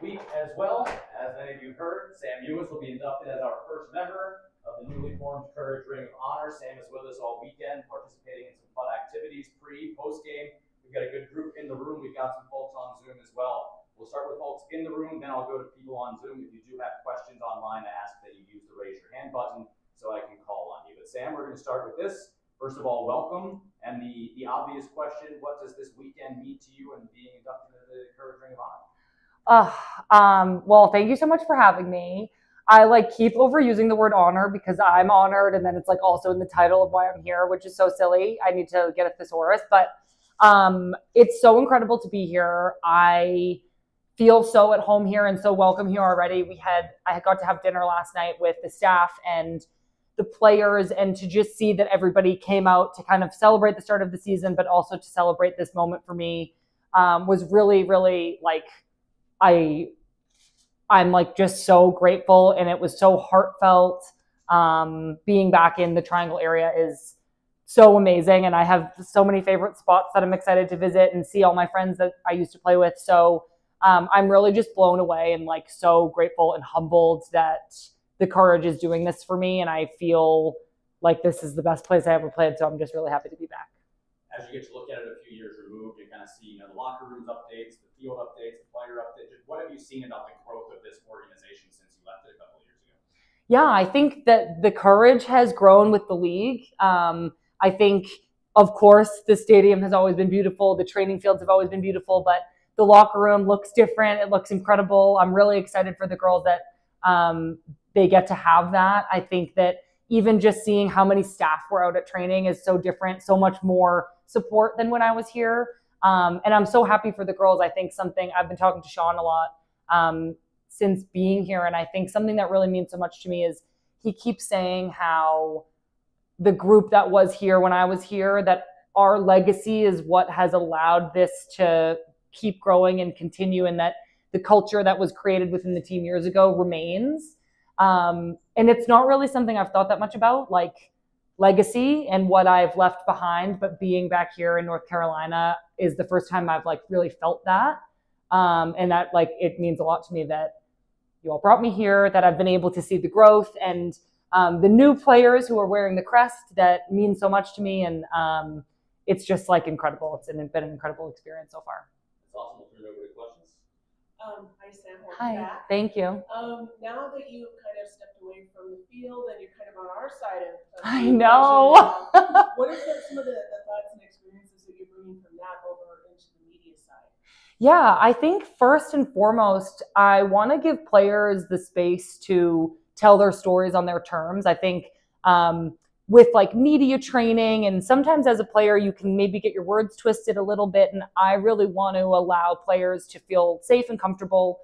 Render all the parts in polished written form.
week as well. As many of you heard, Sam Ewis will be inducted as our first member of the newly formed Courage Ring of Honor. Sam is with us all weekend, participating in some fun activities, post game. We've got a good group in the room. We've got some folks on Zoom as well. We'll start with folks in the room, then I'll go to people on Zoom. If you do have questions online, I ask that you use the raise your hand button so I can call on you. But Sam, we're going to start with this. First of all, welcome. And the obvious question, what does this weekend mean to you and being inducted into the Courage Ring of Honor? Well, thank you so much for having me. I keep overusing the word honor because I'm honored, and then it's also in the title of why I'm here, which is so silly. I need to get a thesaurus, but it's so incredible to be here. I feel so at home here and so welcome here already. I got to have dinner last night with the staff and the players, and to just see that everybody came out to kind of celebrate the start of the season, but also to celebrate this moment for me was really, really I'm just so grateful, and it was so heartfelt. Being back in the Triangle area is so amazing, and I have so many favorite spots that I'm excited to visit and see all my friends that I used to play with. So I'm really just blown away and so grateful and humbled that the Courage is doing this for me, and I feel like this is the best place I ever played. So I'm just really happy to be back. As you get to look at it a few years removed, you kind of see the locker rooms updates, the field updates, the player updates. What have you seen about the growth of this organization since you left it a couple of years ago? Yeah, I think that the Courage has grown with the league. I think, of course, the stadium has always been beautiful. The training fields have always been beautiful, but the locker room looks different. It looks incredible. I'm really excited for the girls that they get to have that. I think that even just seeing how many staff were out at training is so different, so much more support than when I was here. And I'm so happy for the girls. I think something I've been talking to Sean a lot since being here, and I think something that really means so much to me is he keeps saying how the group that was here when I was here, that our legacy is what has allowed this to keep growing and continue, and that the culture that was created within the team years ago remains. And it's not really something I've thought that much about, legacy and what I've left behind, but being back here in North Carolina is the first time I've really felt that. And that it means a lot to me that you all brought me here, that I've been able to see the growth and the new players who are wearing the crest that mean so much to me. And it's just incredible. It's been an incredible experience so far. It's awesome. We'll turn it over to questions. Hi, Sam. Hi. Back. Thank you. Now that you've kind of stepped away from the field and you're kind of on our side of I know. What are some of the thoughts and experiences that you're bringing from that over into the media side? Yeah, I think first and foremost, I want to give players the space to tell their stories on their terms. I think with media training, and sometimes as a player you can maybe get your words twisted a little bit, and I really want to allow players to feel safe and comfortable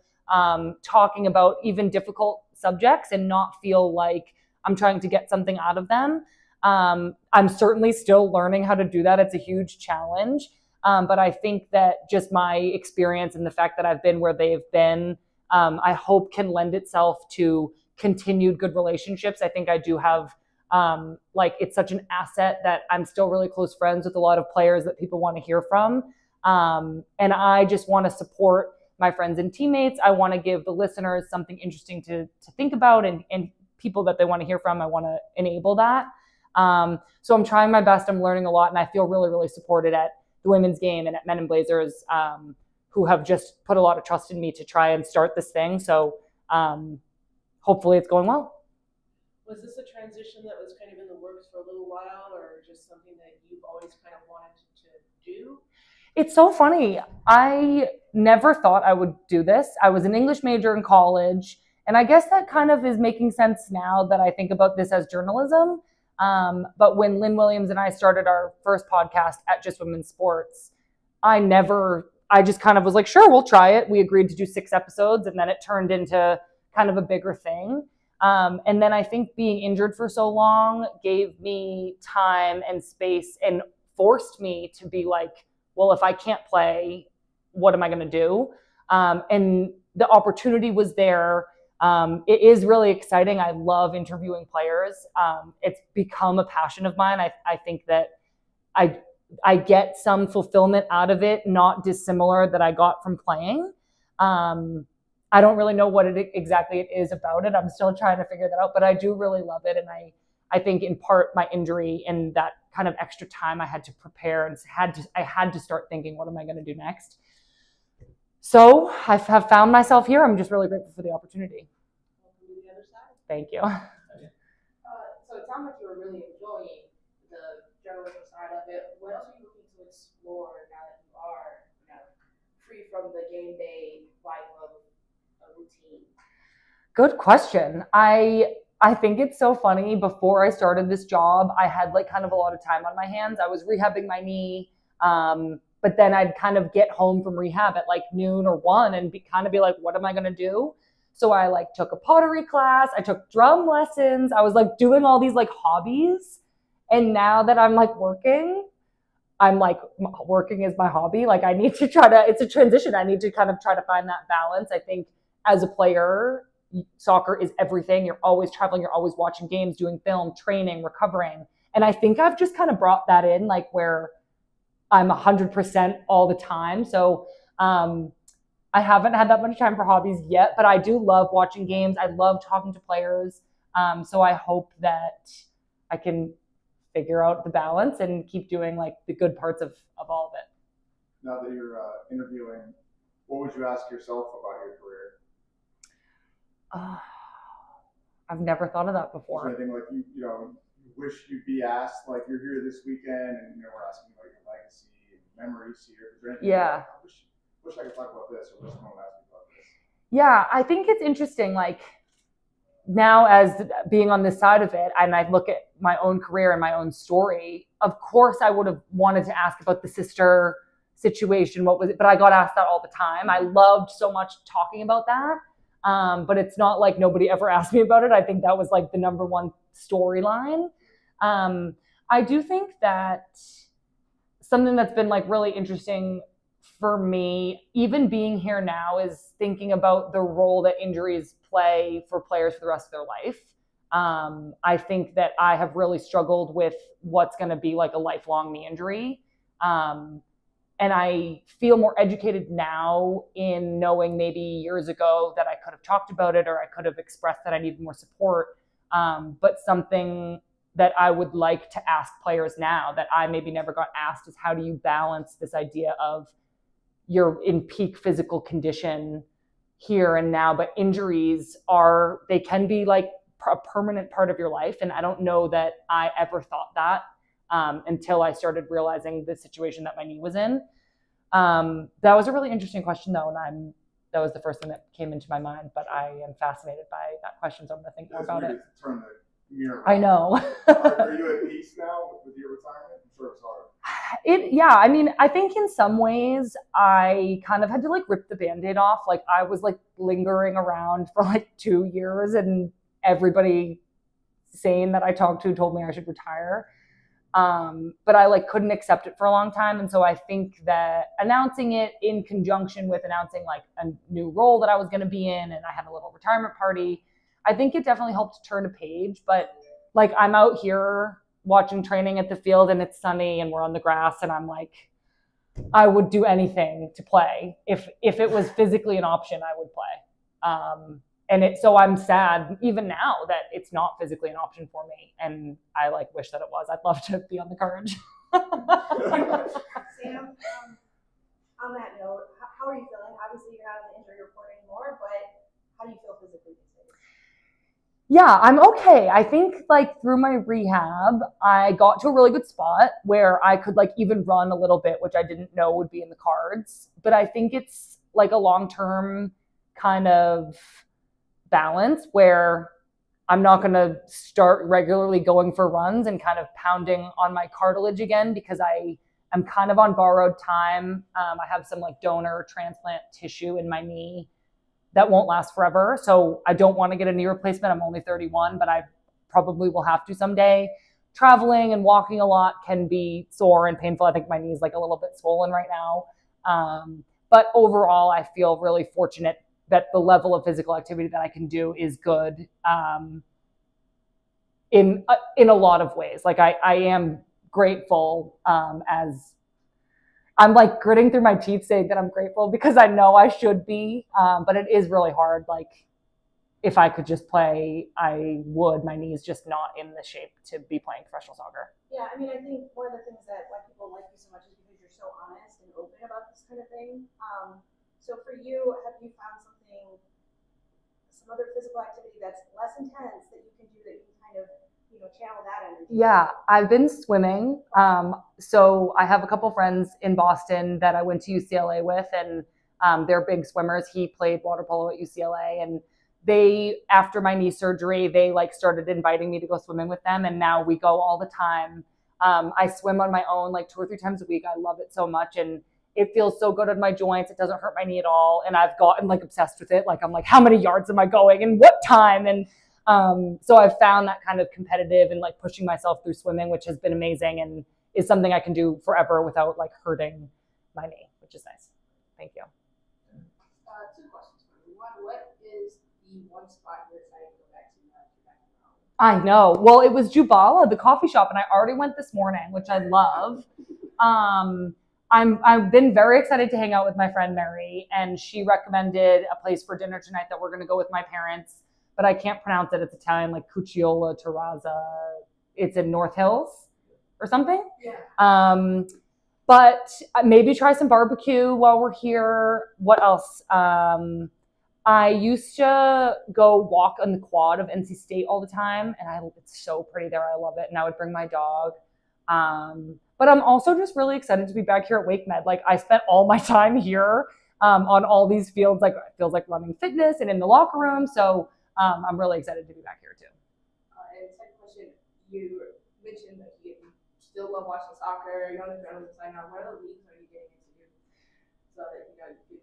talking about even difficult subjects and not feel like I'm trying to get something out of them. I'm certainly still learning how to do that. It's a huge challenge, but I think that just my experience and the fact that I've been where they've been, I hope can lend itself to continued good relationships. I think I do have it's such an asset that I'm still really close friends with a lot of players that people want to hear from. And I just want to support my friends and teammates. I want to give the listeners something interesting to think about, and people that they want to hear from. I want to enable that. So I'm trying my best. I'm learning a lot, and I feel really, really supported at the women's game and at Men in Blazers, who have just put a lot of trust in me to try and start this thing. So hopefully it's going well. Was this a transition that was kind of in the works for a little while, or just something that you've always kind of wanted to do? It's so funny. I never thought I would do this. I was an English major in college, and I guess that kind of is making sense now that I think about this as journalism. But when Lynn Williams and I started our first podcast at Just Women's Sports, I just kind of was like, sure, we'll try it. We agreed to do 6 episodes, and then it turned into kind of a bigger thing. And then I think being injured for so long gave me time and space and forced me to be like, well, if I can't play, what am I going to do? And the opportunity was there. It is really exciting. I love interviewing players. It's become a passion of mine. I think that I get some fulfillment out of it, not dissimilar that I got from playing. I don't really know what exactly it is about it. I'm still trying to figure that out, but I do really love it. And I think in part my injury and that kind of extra time I had to prepare and I had to start thinking, what am I going to do next? So I have found myself here. I'm just really grateful for the opportunity. Welcome to the other side. Thank you. So it sounds like you were really enjoying the journalism side of it. What else are you looking to explore now that you are, free from the game day life of a routine? Good question. I think it's so funny. Before I started this job, I had like kind of a lot of time on my hands. I was rehabbing my knee, but then I'd kind of get home from rehab at like noon or 1 and be like, what am I gonna do? So I like took a pottery class, I took drum lessons, I was like doing all these like hobbies. And now that I'm like working, I'm like, working is my hobby. Like I need to it's a transition. I need to kind of try to find that balance. I think as a player, soccer is everything. You're always traveling, you're always watching games, doing film, training, recovering. And I think I've just kind of brought that in, like where I'm 100% all the time. So I haven't had that much time for hobbies yet, but I do love watching games. I love talking to players. So I hope that I can figure out the balance and keep doing like the good parts of all of it. Now that you're interviewing, what would you ask yourself about your career? I've never thought of that Is before. there anything like you wish you'd be asked, like you're here this weekend and we're asking about your legacy and memories here? Is there anything like, I wish I could talk about this, or wish someone would ask me about this? Yeah, I think it's interesting, like now as being on this side of it, and I look at my own career and my own story, of course I would have wanted to ask about the sister situation, what was it, but I got asked that all the time. I loved so much talking about that. But it's not like nobody ever asked me about it. I think that was like the number one storyline. I do think that something that's been like really interesting for me, even being here now, is thinking about the role that injuries play for players for the rest of their life. I think that I have really struggled with what's going to be like a lifelong knee injury. And I feel more educated now in knowing maybe years ago that I could have talked about it or I could have expressed that I needed more support. But something that I would like to ask players now that I maybe never got asked is, how do you balance this idea of you're in peak physical condition here and now, but injuries they can be like a permanent part of your life. And I don't know that I ever thought that. Until I started realizing the situation that my knee was in. That was a really interesting question, though, and that was the first thing that came into my mind. But I am fascinated by that question, so I'm going to think more about it. Turn the mirror. I know. Are you at peace now with your retirement? I'm sure it's hard. Yeah, I mean, I think in some ways I kind of had to like rip the Band-Aid off. Like I was like lingering around for like 2 years, and everybody sane that I talked to told me I should retire. But I like couldn't accept it for a long time. And so I think that announcing it in conjunction with announcing like a new role that I was going to be in, and I had a little retirement party, I think it definitely helped turn a page. But like I'm out here watching training at the field and it's sunny and we're on the grass, and I'm like, I would do anything to play. If it was physically an option, I would play. So I'm sad even now that it's not physically an option for me. And I like wish that it was. I'd love to be on the Courage. Sam, on that note, how are you feeling? Obviously you're not on the injury report anymore, but how do you feel physically these days? Yeah, I'm okay. I think like through my rehab, I got to a really good spot where I could like even run a little bit, which I didn't know would be in the cards. But I think it's like a long-term kind of balance where I'm not going to start regularly going for runs and kind of pounding on my cartilage again, because I am kind of on borrowed time. I have some like donor transplant tissue in my knee that won't last forever. So I don't want to get a knee replacement. I'm only 31, but I probably will have to someday. Traveling and walking a lot can be sore and painful. I think my knee is like a little bit swollen right now. But overall, I feel really fortunate that the level of physical activity that I can do is good in a lot of ways. Like I am grateful as I'm like gritting through my teeth saying that I'm grateful because I know I should be, but it is really hard. Like if I could just play, I would. My knee's just not in the shape to be playing professional soccer. Yeah, I mean, I think one of the things that why people like you so much is because you're so honest and open about this kind of thing. So for you, have you found some other physical activity that's less intense that you can do that you can kind of, channel that energy? Yeah, I've been swimming. So I have a couple friends in Boston that I went to UCLA with, and they're big swimmers. He played water polo at UCLA, and they, after my knee surgery, they like started inviting me to go swimming with them, and now we go all the time. I swim on my own like 2 or 3 times a week. I love it so much, and it feels so good on my joints. It doesn't hurt my knee at all, and I've gotten like obsessed with it. Like I'm like, how many yards am I going and what time? And so I've found that kind of competitive and like pushing myself through swimming, which has been amazing and is something I can do forever without like hurting my knee, which is nice. Thank you. 2 questions for you. One, what is the one spot you're excited to go back to now that you're back in Raleigh? I know. Well, it was Jubala, the coffee shop, and I already went this morning, which I love. I've been very excited to hang out with my friend Mary, and she recommended a place for dinner tonight that we're going to go with my parents, but I can't pronounce it. It's Italian, like Cuciola Terrazza. It's in North Hills or something. Yeah. But maybe try some barbecue while we're here. What else? I used to go walk on the quad of NC State all the time, and it's so pretty there. I love it, and I would bring my dog. But I'm also just really excited to be back here at WakeMed. Like I spent all my time here on all these fields. Like it feels like running fitness and in the locker room. So I'm really excited to be back here too. And second question, you mentioned that you still love watching soccer. You know the journalism sign on. What other leagues are you getting into so that you could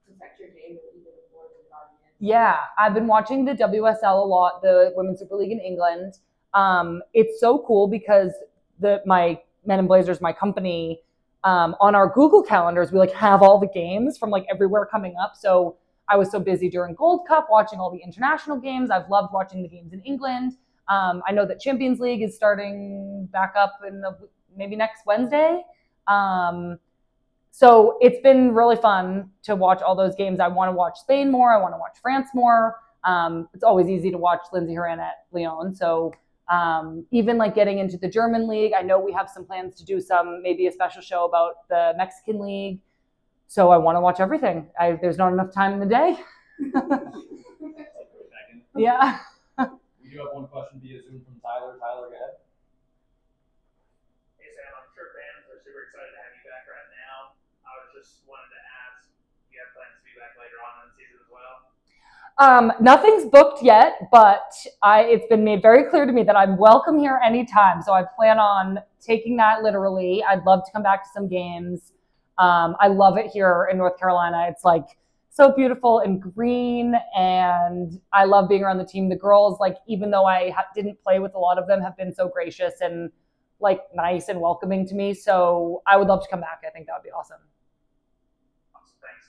perfect your game even more than it already is? Yeah, I've been watching the WSL a lot, the Women's Super League in England. It's so cool because my Men in Blazers, my company, on our Google calendars, we like have all the games from like everywhere coming up. So I was so busy during Gold Cup watching all the international games. I've loved watching the games in England. I know that Champions League is starting back up in maybe next Wednesday. So it's been really fun to watch all those games. I want to watch Spain more. I want to watch France more. It's always easy to watch Lindsey Horan at Lyon. So even like getting into the German league, I know we have some plans to do maybe a special show about the Mexican league. So I want to watch everything. There's not enough time in the day. Yeah. We do have one question via Zoom from Tyler. Tyler, go ahead. Hey Sam, I'm sure fans are super excited to have you back right now. I was just wanted to ask, do you have plans to be back later on in the season as well? Nothing's booked yet, but it's been made very clear to me that I'm welcome here anytime. So I plan on taking that literally. I'd love to come back to some games. I love it here in North Carolina. It's like so beautiful and green, and I love being around the team. The girls, like, even though I didn't play with a lot of them, have been so gracious and like nice and welcoming to me. So I would love to come back. I think that would be awesome. Thanks.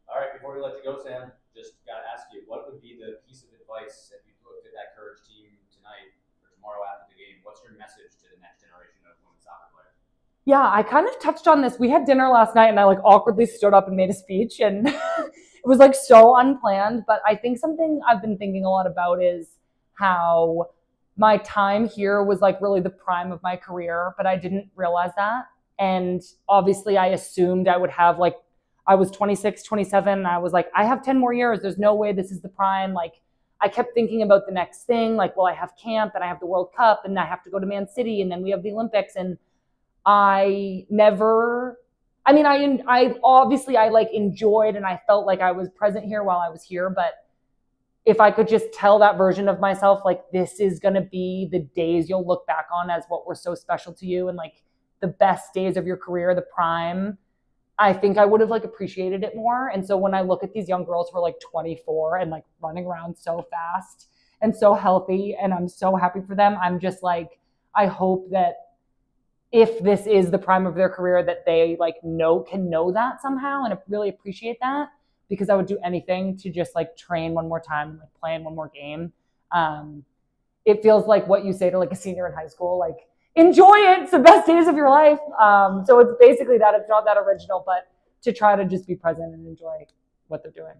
All right, before we let you go, Sam, just got to ask you, what would be the piece of advice if you looked at that Courage team tonight or tomorrow after the game? What's your message to the next generation of women's soccer players? Yeah, I kind of touched on this. We had dinner last night and I like awkwardly stood up and made a speech, and it was like so unplanned. But I think something I've been thinking a lot about is how my time here was like really the prime of my career, but I didn't realize that. And obviously I assumed I would have like, I was 26, 27, and I was like, I have 10 more years. There's no way this is the prime. Like I kept thinking about the next thing. Like, well, I have camp and I have the World Cup and I have to go to Man City and then we have the Olympics. And I obviously like enjoyed and I felt like I was present here while I was here. But if I could just tell that version of myself, like, this is going to be the days you'll look back on as what were so special to you and like the best days of your career, the prime, I think I would have like appreciated it more. And so when I look at these young girls who are like 24 and like running around so fast and so healthy, and I'm so happy for them, I'm just like, I hope that if this is the prime of their career, that they like can know that somehow and really appreciate that, because I would do anything to just like train one more time, like play in one more game. It feels like what you say to like a senior in high school, like enjoy it. It's the best days of your life. So it's basically that. It's not that original, but to try to just be present and enjoy what they're doing.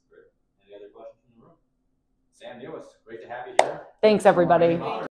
Great. Any other questions from the room? Sam Mewis, great to have you here. Thanks, everybody.